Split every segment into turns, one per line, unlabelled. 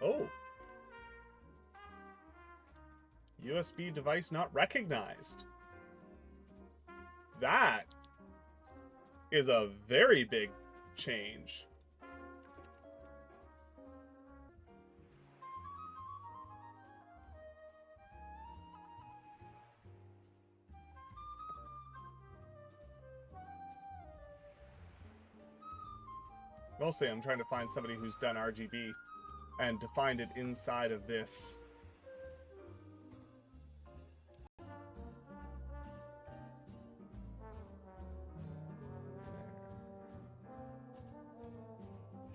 Oh. USB device not recognized. That is a very big change. Mostly I'm trying to find somebody who's done RGB and to find it inside of this.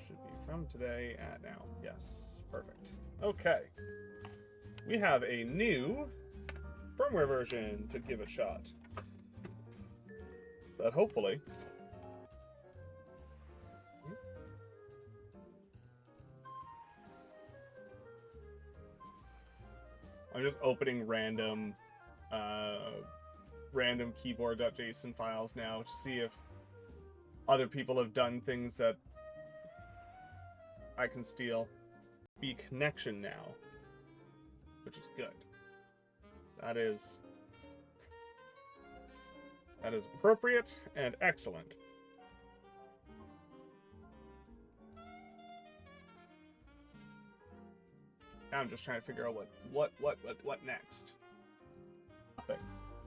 Should be from today at now. Yes, perfect. Okay. We have a new firmware version to give a shot. But hopefully I'm just opening random keyboard.json files now to see if other people have done things that I can steal. Be connection now, which is good. That is appropriate and excellent. Now I'm just trying to figure out what next. Nothing.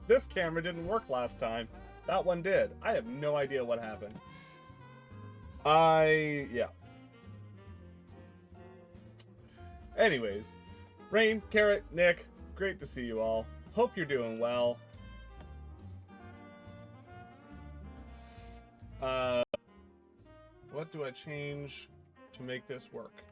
This camera didn't work last time. That one did. I have no idea what happened. Yeah. Anyways, Rain, Carrot, Nick, great to see you all. Hope you're doing well. What do I change to make this work?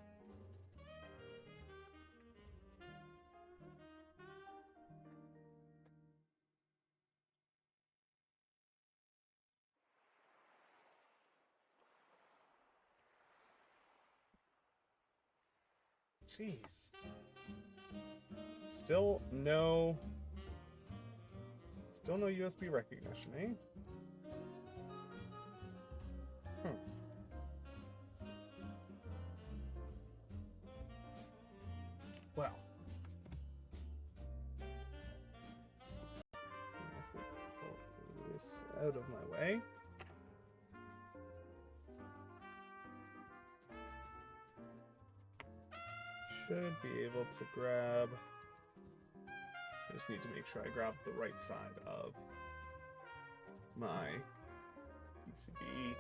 Jeez. Still no USB recognition, eh? Well. If we pull this out of my way. Should be able to grab. I just need to make sure I grab the right side of my PCB.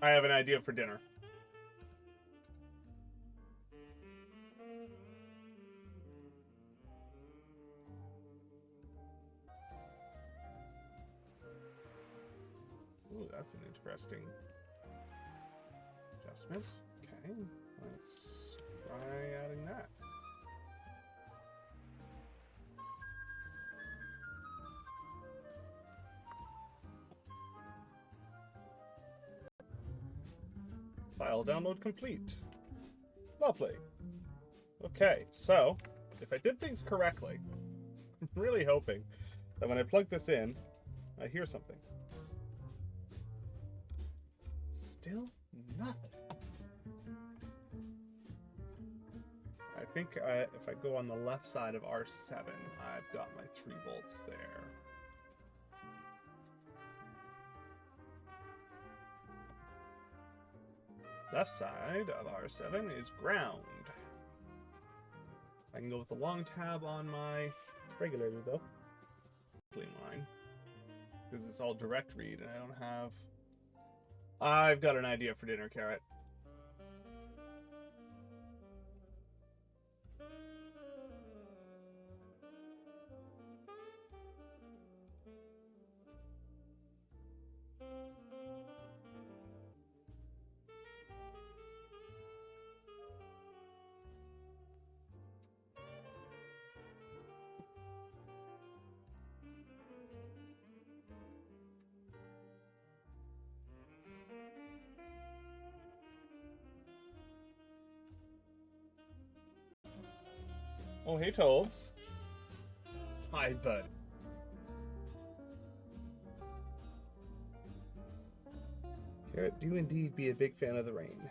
I have an idea for dinner. Ooh, that's an interesting adjustment. Okay, let's try adding that. File download complete. Lovely. Okay, so if I did things correctly, I'm really hoping that when I plug this in, I hear something. Still nothing. I think if I go on the left side of R7, I've got my 3 volts there. left side of R7 is ground. I can go with the long tab on my regulator though. Clean line. Because it's all direct read and I don't have... I've got an idea for dinner, Carrot. Oh, hey, Tobes. Hi, bud. Carrot, do indeed be a big fan of the rain.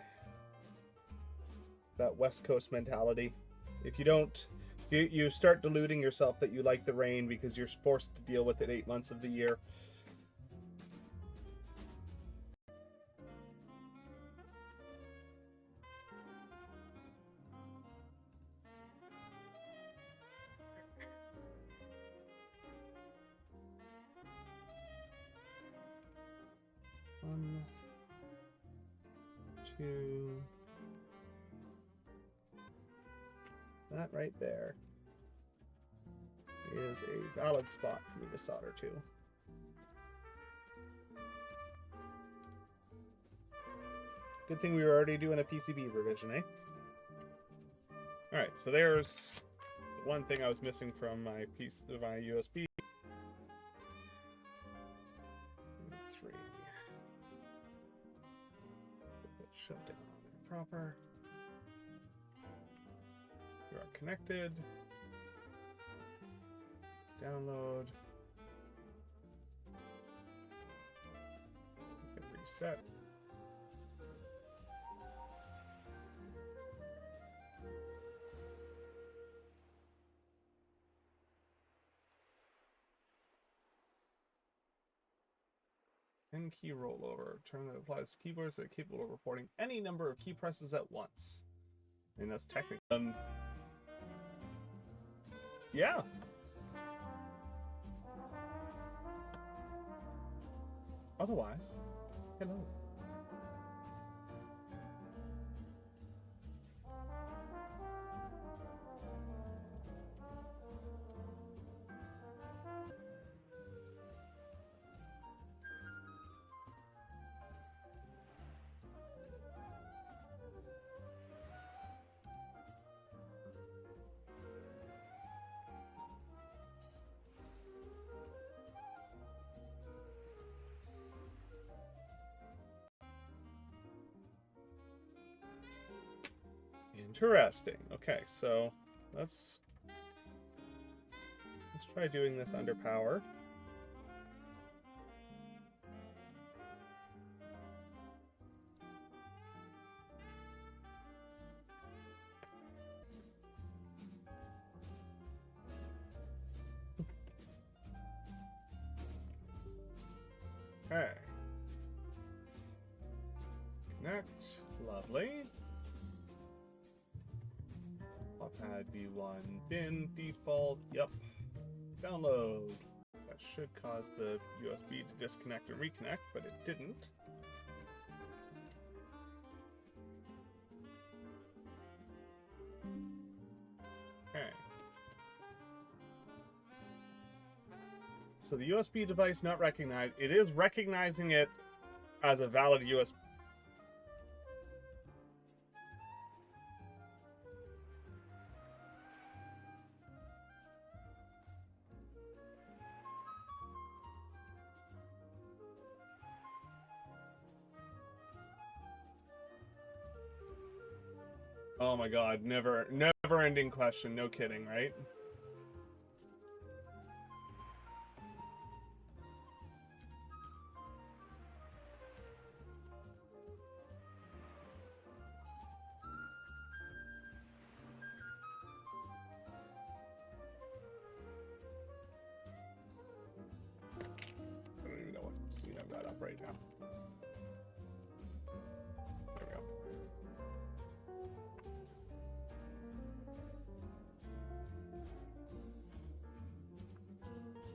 That West Coast mentality. If you don't, you start deluding yourself that you like the rain because you're forced to deal with it 8 months of the year. One, two. That right there is a valid spot for me to solder to. Good thing we were already doing a PCB revision, eh? Alright, so there's one thing I was missing from my piece of my USB. 3. Get that shut down and proper. You are connected. Download. Hit reset. N key rollover. Term that applies to keyboards that are capable of reporting any number of key presses at once. I mean, that's technically... yeah. Otherwise, hello. Interesting. Okay, so let's try doing this under power. Okay. Connect. Lovely. Pad V1 bin default. Yep. Download. That should cause the USB to disconnect and reconnect, but it didn't. Okay. So the USB device not recognized. It is recognizing it as a valid USB. Oh my god, never ending question, no kidding, right? I don't even know what scene I've got up right now. There we go.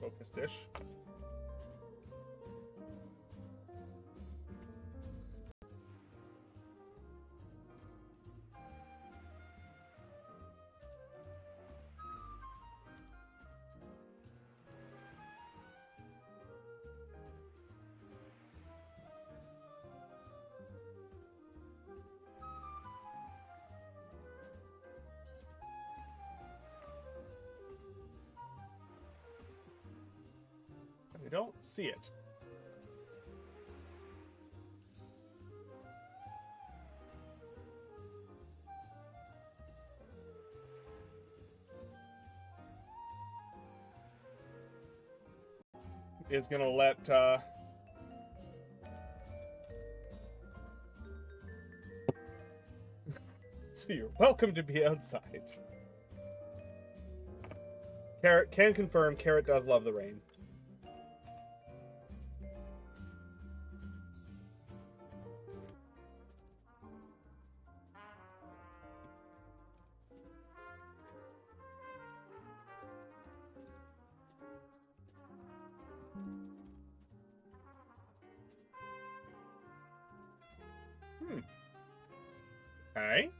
focused-ish. We don't see it. Is gonna let so you're welcome to be outside. Carrot can confirm Carrot does love the rain. Okay.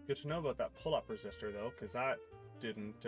Good to know about that pull-up resistor, though, because that didn't